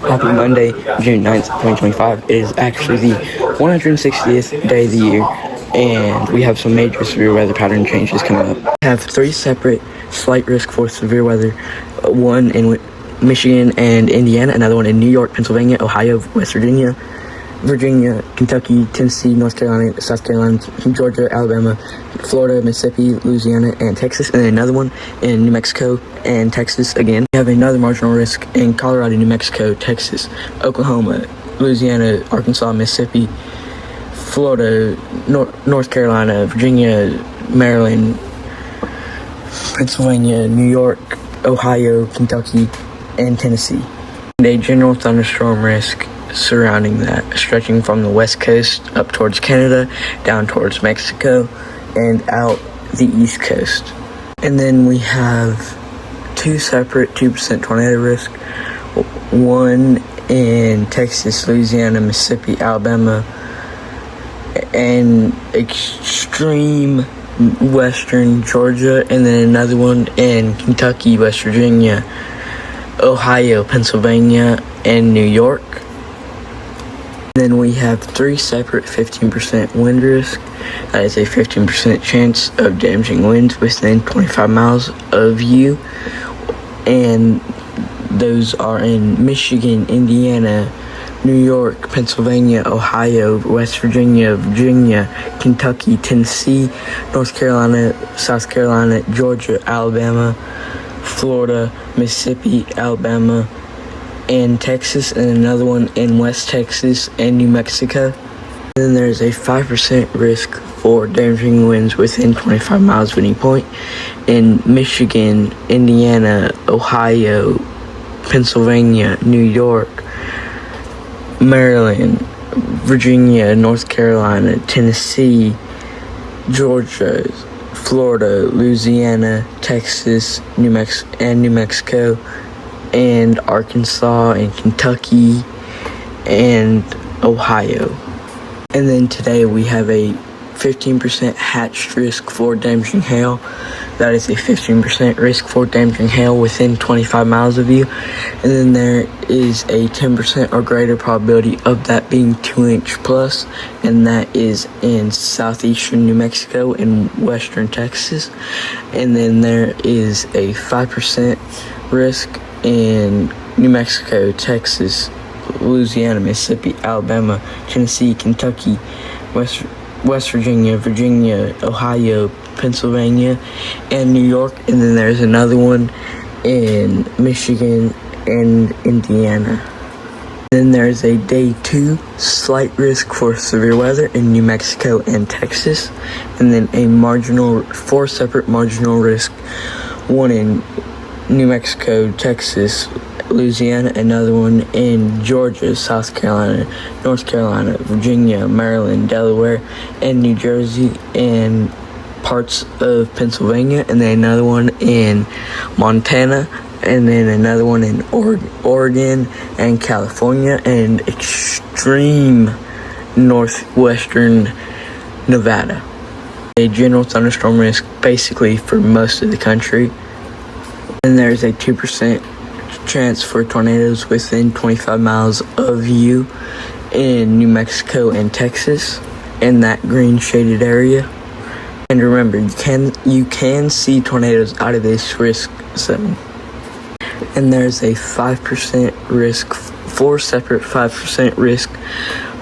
Happy Monday, June 9th, 2025. It is actually the 160th day of the year, and we have some major severe weather pattern changes coming up. We have three separate slight risk for severe weather, one in Michigan and Indiana, another one in New York, Pennsylvania, Ohio, West Virginia, Kentucky, Tennessee, North Carolina, South Carolina, Georgia, Alabama, Florida, Mississippi, Louisiana, and Texas, and then another one in New Mexico and Texas again. We have another marginal risk in Colorado, New Mexico, Texas, Oklahoma, Louisiana, Arkansas, Mississippi, Florida, North Carolina, Virginia, Maryland, Pennsylvania, New York, Ohio, Kentucky, and Tennessee. And a general thunderstorm risk surrounding that, stretching from the west coast up towards Canada, down towards Mexico, and out the east coast. And then we have two separate 2% tornado risk, one in Texas, Louisiana, Mississippi, Alabama, and extreme western Georgia, and then another one in Kentucky, West Virginia, Ohio, Pennsylvania, and New York. Then we have three separate 15% wind risk. That is a 15% chance of damaging winds within 25 miles of you. And those are in Michigan, Indiana, New York, Pennsylvania, Ohio, West Virginia, Kentucky, Tennessee, North Carolina, South Carolina, Georgia, Alabama, Florida, Mississippi, Alabama, and Texas, and another one in West Texas and New Mexico. And then there's a 5% risk for damaging winds within 25 miles of any point in Michigan, Indiana, Ohio, Pennsylvania, New York, Maryland, Virginia, North Carolina, Tennessee, Georgia, Florida, Louisiana, Texas, New Mexico, and Arkansas, and Kentucky, and Ohio. And then today we have a 15% hatched risk for damaging hail. That is a 15% risk for damaging hail within 25 miles of you. And then there is a 10% or greater probability of that being 2-inch plus, and that is in southeastern New Mexico and western Texas. And then there is a 5% risk in New Mexico, Texas, Louisiana, Mississippi, Alabama, Tennessee, Kentucky, West Virginia, Ohio, Pennsylvania, and New York. And then there's another one in Michigan and Indiana. Then there's a day 2 slight risk for severe weather in New Mexico and Texas. And then a 4 separate marginal risk, one in New Mexico, Texas, Louisiana, another one in Georgia, South Carolina, North Carolina, Virginia, Maryland, Delaware, and New Jersey, and parts of Pennsylvania, and then another one in Montana, and then another one in Oregon and California, and extreme northwestern Nevada. A general thunderstorm risk basically for most of the country. And there's a 2% chance for tornadoes within 25 miles of you in New Mexico and Texas, in that green shaded area. And remember, you can see tornadoes out of this risk zone. And there's a 5% risk, 4 separate 5% risk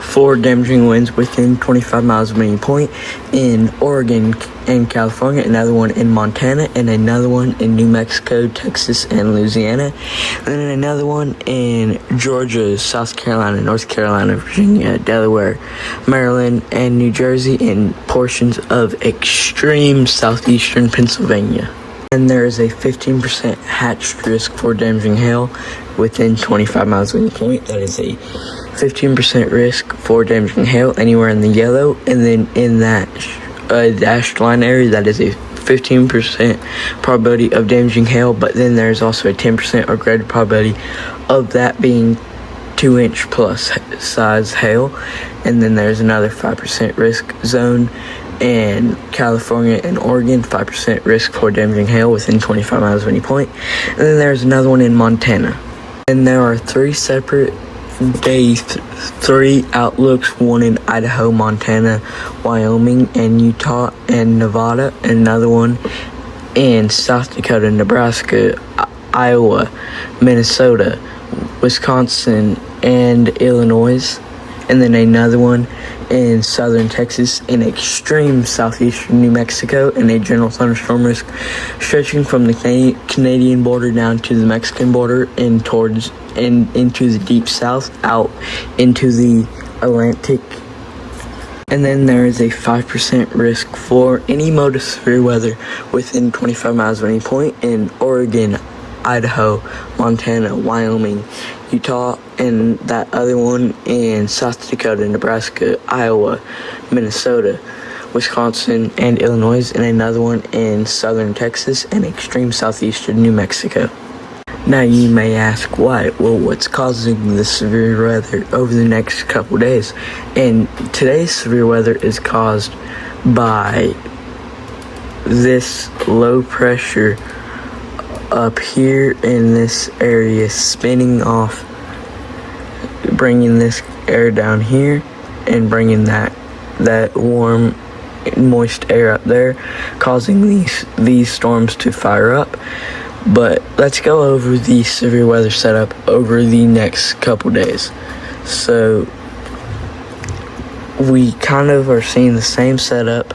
for damaging winds within 25 miles of any point in Oregon and California, another one in Montana, and another one in New Mexico, Texas, and Louisiana, and then another one in Georgia, South Carolina, North Carolina, Virginia, Delaware, Maryland, and New Jersey, and portions of extreme southeastern Pennsylvania. And there is a 15% hatched risk for damaging hail within 25 miles of any point. That is a 15% risk for damaging hail anywhere in the yellow, and then in that dashed line area, that is a 15% probability of damaging hail, but then there's also a 10% or greater probability of that being 2-inch plus size hail. And then there's another 5% risk zone in California and Oregon, 5% risk for damaging hail within 25 miles of any point. And then there's another one in Montana. And there are three separate three outlooks, one in Idaho, Montana, Wyoming, and Utah, and Nevada, and another one in South Dakota, Nebraska, Iowa, Minnesota, Wisconsin, and Illinois, and then another one in southern Texas, in extreme southeastern New Mexico, and a general thunderstorm risk stretching from the Canadian border down to the Mexican border and towards and into the deep south out into the Atlantic. And then there is a 5% risk for any mode of severe weather within 25 miles of any point in Oregon, Idaho, Montana, Wyoming, Utah, and that other one in South Dakota, Nebraska, Iowa, Minnesota, Wisconsin, and Illinois, and another one in southern Texas and extreme southeastern New Mexico. Now you may ask why. Well, what's causing the severe weather over the next couple days? And today's severe weather is caused by this low pressure up here in this area spinning off, bringing this air down here and bringing that warm moist air up there, causing these storms to fire up. But let's go over the severe weather setup over the next couple days. So we kind of are seeing the same setup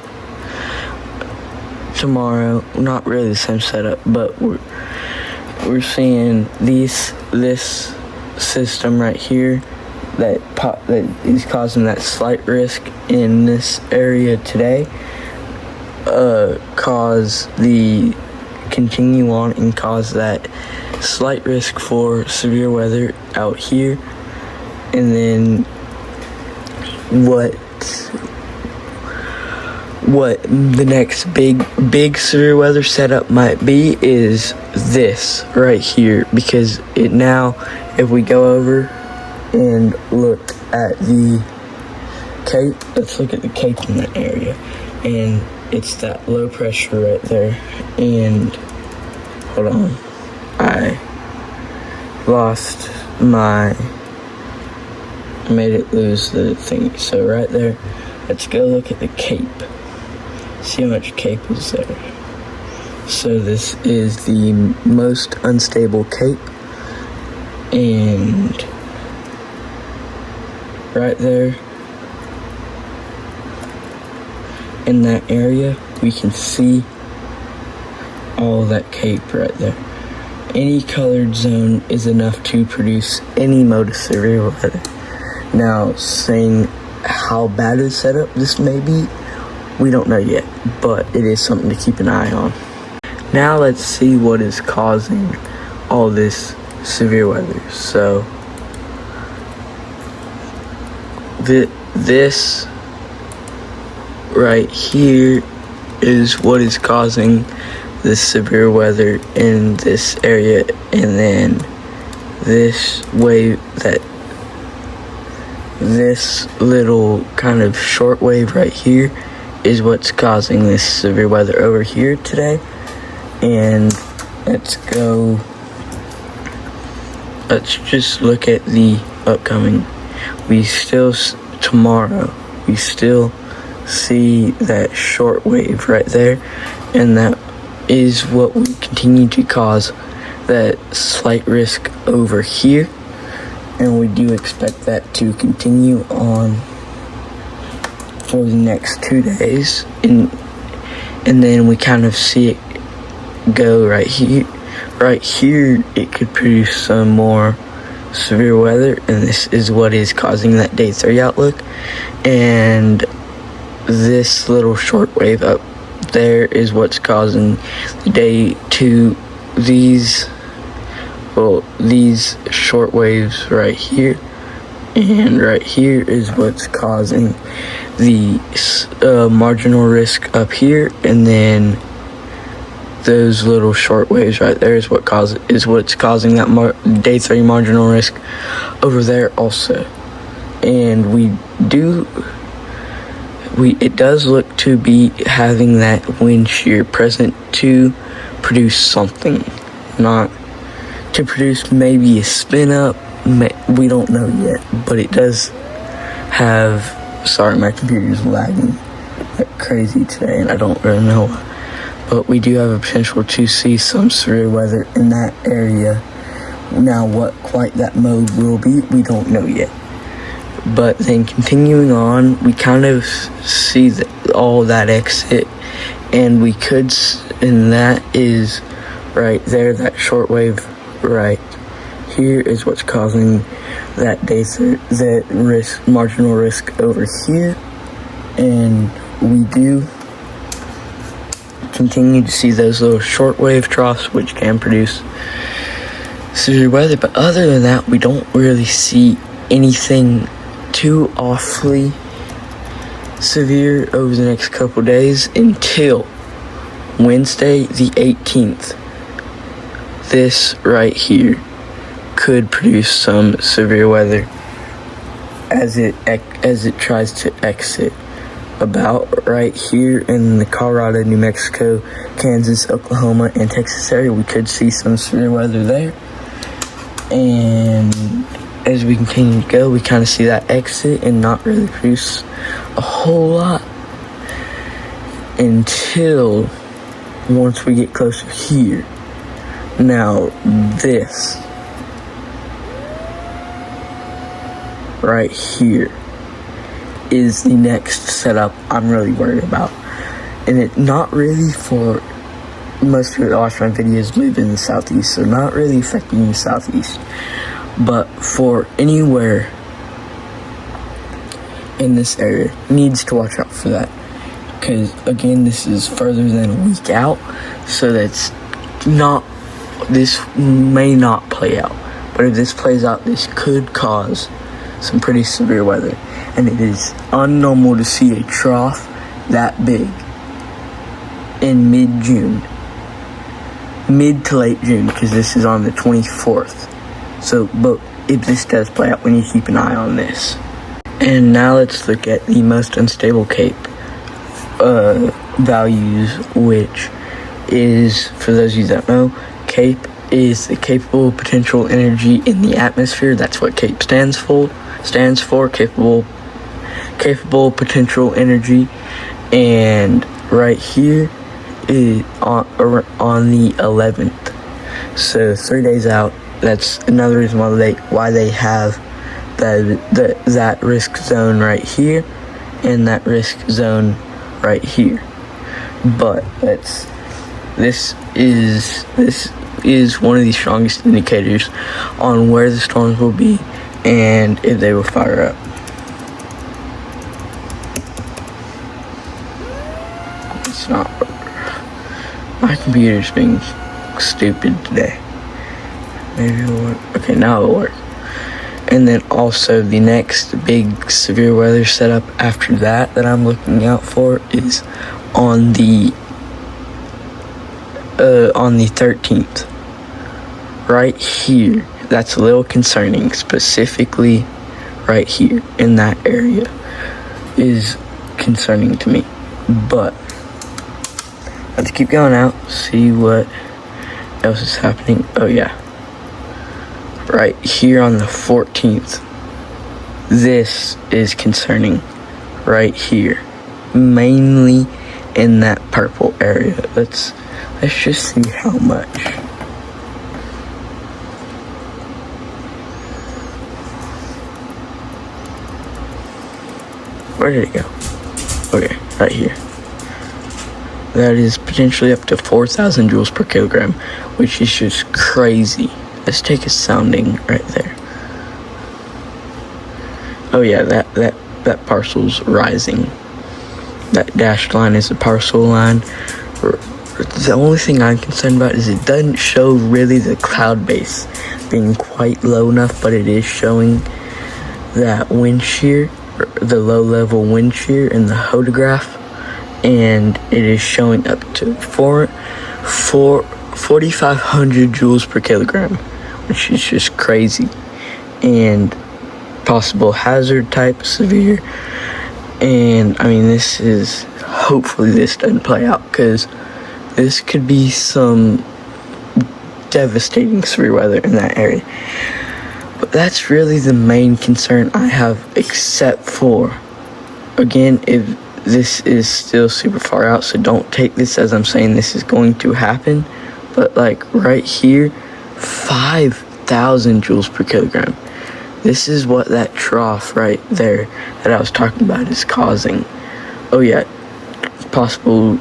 tomorrow. Not really the same setup, but we're seeing this system right here that is causing that slight risk in this area today. Continue on and cause that slight risk for severe weather out here. And then what the next big severe weather setup might be is this right here, because if we go over and look at the cape, let's look at the cape in that area, and it's that low pressure right there. And hold on, I made it lose the thing. So right there, let's go look at the cape. See how much cape is there. So this is the most unstable cape, and right there in that area we can see all that cape right there. Any colored zone is enough to produce any mode of severe weather. Now, saying how bad a setup this may be, we don't know yet, but it is something to keep an eye on. Now let's see what is causing all this severe weather. So this right here is what is causing this severe weather in this area, and then this little kind of short wave right here is what's causing this severe weather over here today. And let's just look at the upcoming. Tomorrow we still see that short wave right there, and that is what will continue to cause that slight risk over here, and we do expect that to continue on for the next 2 days, and then we kind of see it go right here. Right here it could produce some more severe weather, and this is what is causing that day 3 outlook. And this little short wave up there is what's causing the day 2. These short waves right here and right here is what's causing the marginal risk up here, and then those little short waves right there is what's causing that day 3 marginal risk over there also. And it does look to be having that wind shear present to produce something, not to produce maybe a spin up. We don't know yet, but it does have, sorry, my computer's lagging like crazy today and I don't really know why. But we do have a potential to see some severe weather in that area. Now, what quite that mode will be, we don't know yet. But then continuing on, we kind of see all that exit, and we could, and that is right there, that shortwave right here is what's causing that that risk, marginal risk over here. And we do continue to see those little shortwave troughs, which can produce severe weather. But other than that, we don't really see anything too awfully severe over the next couple days until Wednesday the 18th. This right here could produce some severe weather as it tries to exit about right here in the Colorado, New Mexico, Kansas, Oklahoma, and Texas area. We could see some severe weather there. And as we continue to go, we kind of see that exit and not really produce a whole lot until once we get closer here. Now, this right here is the next setup I'm really worried about. And it not really, for most people that watch my videos live in the southeast, so not really affecting the southeast. But for anywhere in this area, needs to watch out for that. Because again, this is further than a week out, so this may not play out. But if this plays out, this could cause some pretty severe weather. And it is unnormal to see a trough that big in mid-June. Mid to late June, because this is on the 24th. So, but if this does play out, we need to keep an eye on this. And now let's look at the most unstable CAPE values, which is, for those of you that know, CAPE is the capable potential energy in the atmosphere. That's what CAPE stands for, capable potential energy. And right here is on the 11th, so 3 days out. That's another reason why they have that risk zone right here and that risk zone right here. But this is one of the strongest indicators on where the storms will be and if they will fire up. It's not. My computer's being stupid today. Maybe it'll work. Okay, now it'll work. And then also the next big severe weather setup after that I'm looking out for is on the 13th. Right here. That's a little concerning, specifically right here in that area is concerning to me. But let's keep going out, see what else is happening. Oh yeah. Right here on the 14th. This is concerning right here. Mainly in that purple area. Let's just see how much. Where did it go? Okay, right here. That is potentially up to 4,000 joules per kilogram, which is just crazy. Let's take a sounding right there. Oh yeah, that parcel's rising. That dashed line is the parcel line. The only thing I'm concerned about is it doesn't show really the cloud base being quite low enough, but it is showing that wind shear, the low level wind shear in the hodograph, and it is showing up to 4,500 joules per kilogram, which is just crazy. And possible hazard type severe. And I mean, hopefully this doesn't play out, because this could be some devastating severe weather in that area. But that's really the main concern I have, except for, again, if this is still super far out, so don't take this as I'm saying this is going to happen, but like right here, 5,000 joules per kilogram. This is what that trough right there that I was talking about is causing. Oh yeah, possible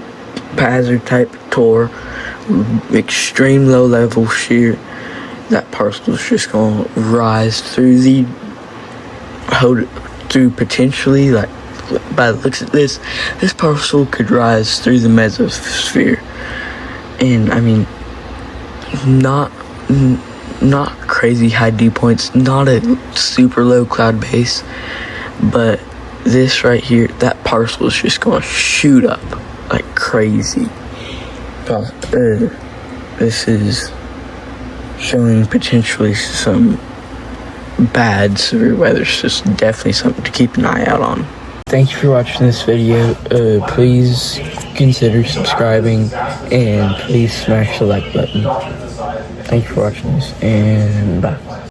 hazard type tour, extreme low level shear. That parcel is just gonna rise through potentially, like by the looks of this parcel could rise through the mesosphere. And I mean, not crazy high dew points, not a super low cloud base, but this right here, that parcel is just gonna shoot up like crazy. This is showing potentially some bad severe weather, so it's definitely something to keep an eye out on. Thank you for watching this video. Please consider subscribing and please smash the like button. Thank you for watching this, and bye.